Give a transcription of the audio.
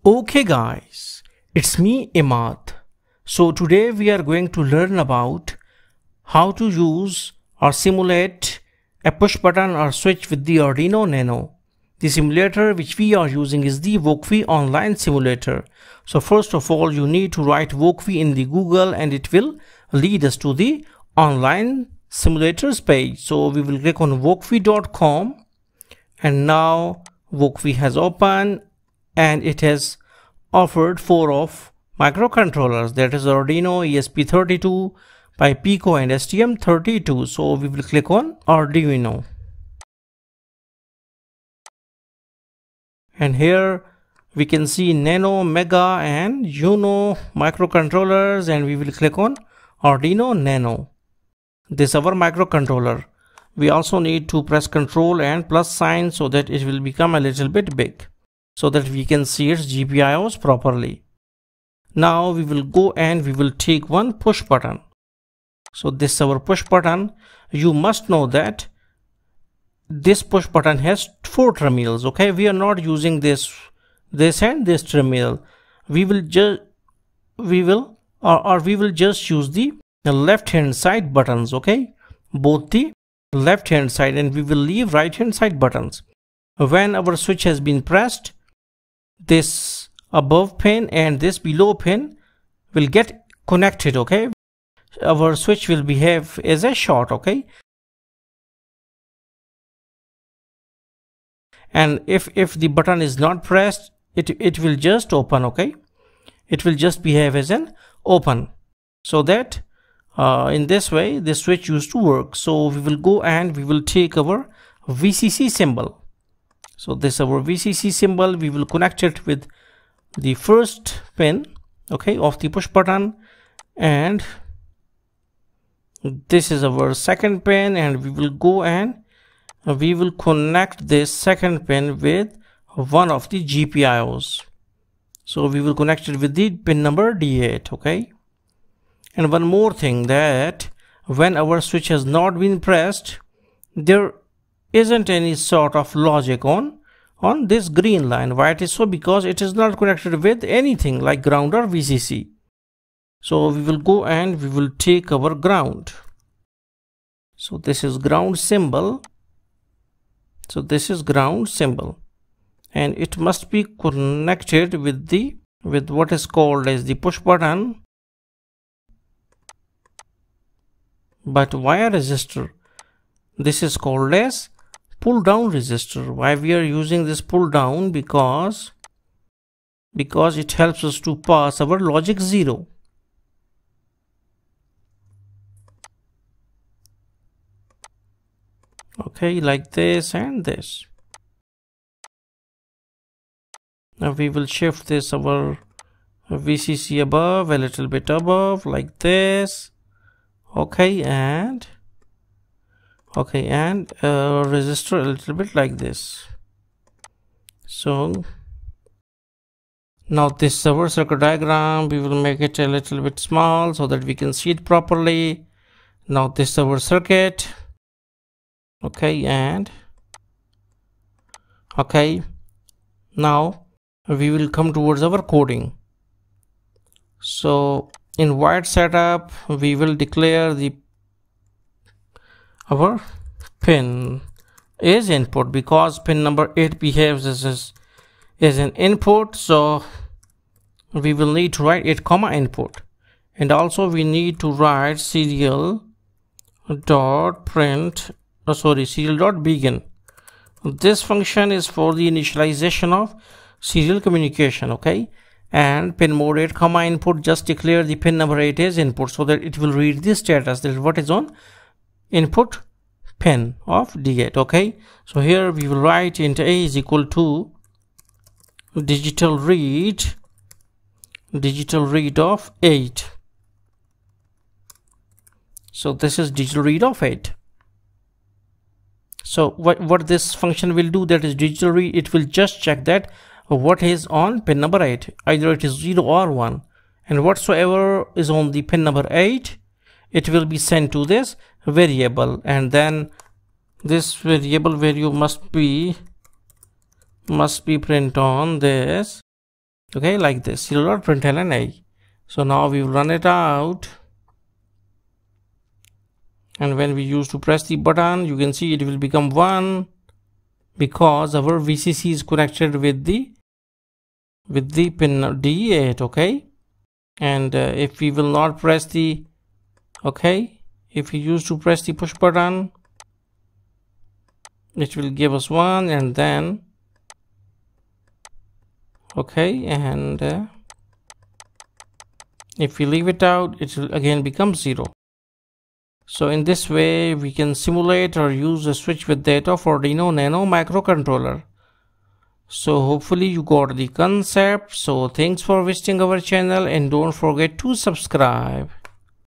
Okay guys, it's me Imad. So today we are going to learn about how to use or simulate a push button or switch with the Arduino Nano. The simulator which we are using is the wokwi online simulator. So first of all you need to write wokwi in the Google and it will lead us to the online simulators page. So we will click on wokwi.com and now wokwi has opened and it has offered 4 of microcontrollers, that is Arduino, ESP32, by Pico and STM32. So we will click on Arduino. And here we can see Nano, Mega and Uno microcontrollers, and we will click on Arduino Nano. This is our microcontroller. We also need to press Ctrl and plus sign so that it will become a little bit big, so that we can see its GPIOs properly. Now we will go and we will take one push button. So this is our push button. You must know that this push button has 4 terminals. Okay, we are not using this and this terminal. We will just use the left hand side buttons. Okay, both the left hand side, and we will leave right hand side buttons. When our switch has been pressed, this above pin and this below pin will get connected. Okay, our switch will behave as a short. Okay, and if the button is not pressed, it will just open. Okay, it will just behave as an open, so that in this way the switch used to work. So we will go and we will take our VCC symbol. So this is our VCC symbol. We will connect it with the first pin, okay, of the push button, and this is our second pin, and we will go and we will connect this second pin with one of the GPIOs. So we will connect it with the pin number D8. Okay, and one more thing, that when our switch has not been pressed, there isn't any sort of logic on this green line. Why it is so? Because it is not connected with anything like ground or VCC. So we will go and we will take our ground. So this is ground symbol. So this is ground symbol, and it must be connected with what is called as the push button but via resistor. This is called as pull down resistor. Why we are using this pull down? Because it helps us to pass our logic 0. Okay, like this and this. Now we will shift this our VCC above, a little bit above, like this. Okay, and resistor a little bit like this. So now this is our circuit diagram. We will make it a little bit small so that we can see it properly. Now this is our circuit. Okay, and okay, now we will come towards our coding. So in void setup we will declare our pin is input, because pin number 8 behaves as an input. So we will need to write 8 comma input, and also we need to write serial dot begin. This function is for the initialization of serial communication. Okay, and pin mode 8 comma input, just declare the pin number 8 is input, so that it will read the status, that is what is on input pin of D8. Okay, so here we will write int a is equal to digital read of 8. So this is digital read of 8. So what this function will do, that is digital read, it will just check that what is on pin number 8, either it is 0 or 1, and whatsoever is on the pin number 8, it will be sent to this variable, and then this variable value must be print on this Okay, like this, serial.println A. So now we will run it out, and when we use to press the button, you can see it will become 1 because our VCC is connected with the pin D8. Okay, and if we will not press the if we use to press the push button, it will give us 1, and then and if we leave it out, it will again become 0. So in this way we can simulate or use a switch with data for Arduino Nano microcontroller. So hopefully you got the concept. So thanks for visiting our channel, and don't forget to subscribe.